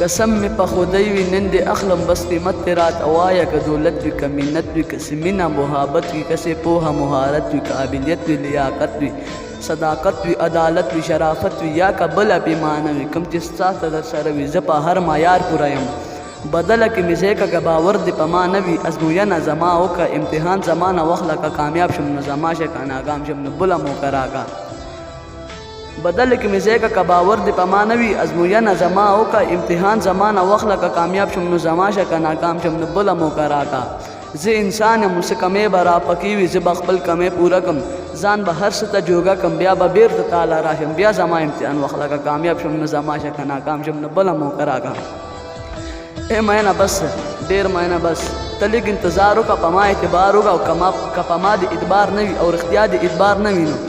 قسم می په خدای وي نن دې اخلم بس قیمت دې راته وایه که دولت وي که منت وي که مینه محبت وي که پوهه مهارت وي که قابلیت وي لیاقت وي صداقت وي عدالت وي شرافت وي یا که بله پیمانه وي کوم چې ستا ته در سره وي زه په هر معیار پوره یم بدله کې مې ځای که باور دې په ما نه وي ازموینه زما وکړه امتحان زما نه واخله که کامیاب شم نو زما شه که ناکام شم نو بله موقع راکړه بدل کې مې ځای که باور دې په ما نه وي ازموینه زما وکړه امتحان زما نه واخله که کامیاب شم نو زما شه که ناکام شم نو بله موقع راکړه زه انسان یم څه کمې به راپکې وي زه به خپل کمې پوره کړم ځان به هر څه ته جوګه کړم بیا به بېرته تاله راشم بیا زما امتحان واخله که کامیاب شم نو زما شه که ناکام شم نو بله موقع راکړه اے مینه بس ډېر مینه بس ته لږ انتظار وکړه په ما اعتبار وکړه او که په ما د اعتبار نه وي او رښتیا د اعتبار نه وي نو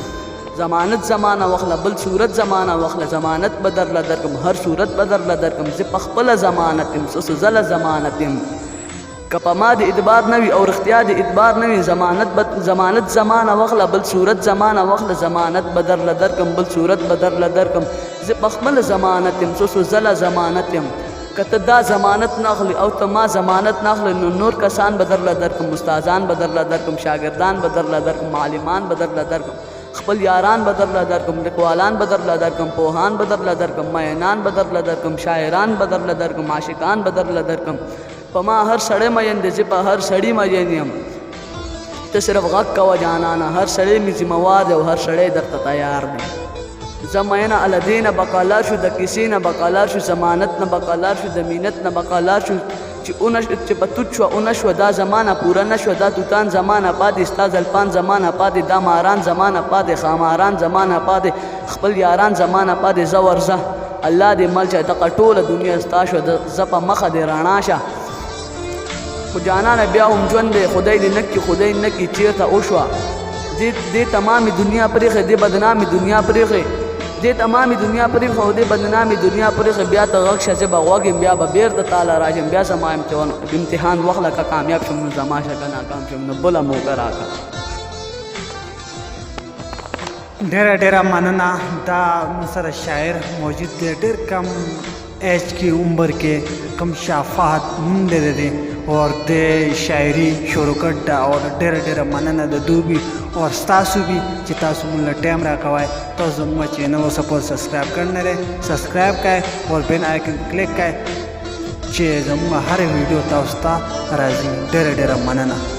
ضمانت زمانه واخله بل صورت زمانه واخله ضمانت به درله درکړم هر صورت به درله درکړم زه په خپله ضمانت یم څه زله ضمانت یم که په ما د اعتبار نه وي او رښتیا د اعتبار نه وي ضمانت زمانه واخله بل صورت زمانه واخله ضمانت به درله درکړم بل صورت به درله درکړم زه په خپله ضمانت یم څه زله ضمانت یم که ته دا ضمانت نه اخلي او ته ما ضمانت نه اخلي نو نور کسان به درله درکړم استادان به درله درکړم شاګردان به درله درکړم معلمان به درله درکړم خپل یاران به درله درکړم لیکوالان به درله درکړم پوهان به درله درکړم مینان به درله درکړم شاعران به درله درکړم عاشقان به درله درکړم په ما هر سړی مین دی زه په هر سړي مین یم ته صرف غږ کوه جانانه هر سړی مې ذمهوار دی او هر سړی درته تیار دی زه مینه الدې نه بقالار شو د کیسې نه بقالار شو ضمانت نه بقالار شو د مینت نه بقالار شو چې په توت شوه اونه شوه دا زمانه پوره نه شوه دا توتان زمانه پاتې ستا زلفان زمانه پاتې دا ماران زمانه پاتې خاماران زمانه پاتې خپل یاران زمانه پاتې زه ورځه الله دې مل چې دغه ټوله دنیا ستا شوه زه په مخه دې رڼا شه خو جانانه بیا هم ژوند دی خدای دې نه کړي خدای نه کړي چېرته وشوه دې تمامې دنیا پرېښې دې بدنامې دنیا پرېښې دې تمامې دنیا پرېښه او دې بدنامې دنیا پرېښه بیا ته غږ شه زه به غوږ یم بیا به بېرته تاله راشم بیا زما امتحان واخله که کامیاب شم نو زما شه که ناکام شم نو بله موقع راکړه ډېره مننه دا سره شاعر موجود دی ډېر کم ایج کی عمر کې کم شافات نوم دی اور د شاعري شروع کړ دا اور ډېره مننه د دوی और ستاسو भी چې تاسو موږ ټایم راکوئ تاسو زموږ چینل سپورټ سبسکرایب کړئ سبسکرایب کړئ اور بیل آیکن کلیک کړئ چې زموږ هر ویډیو تاسو ته راځي ډېره مننه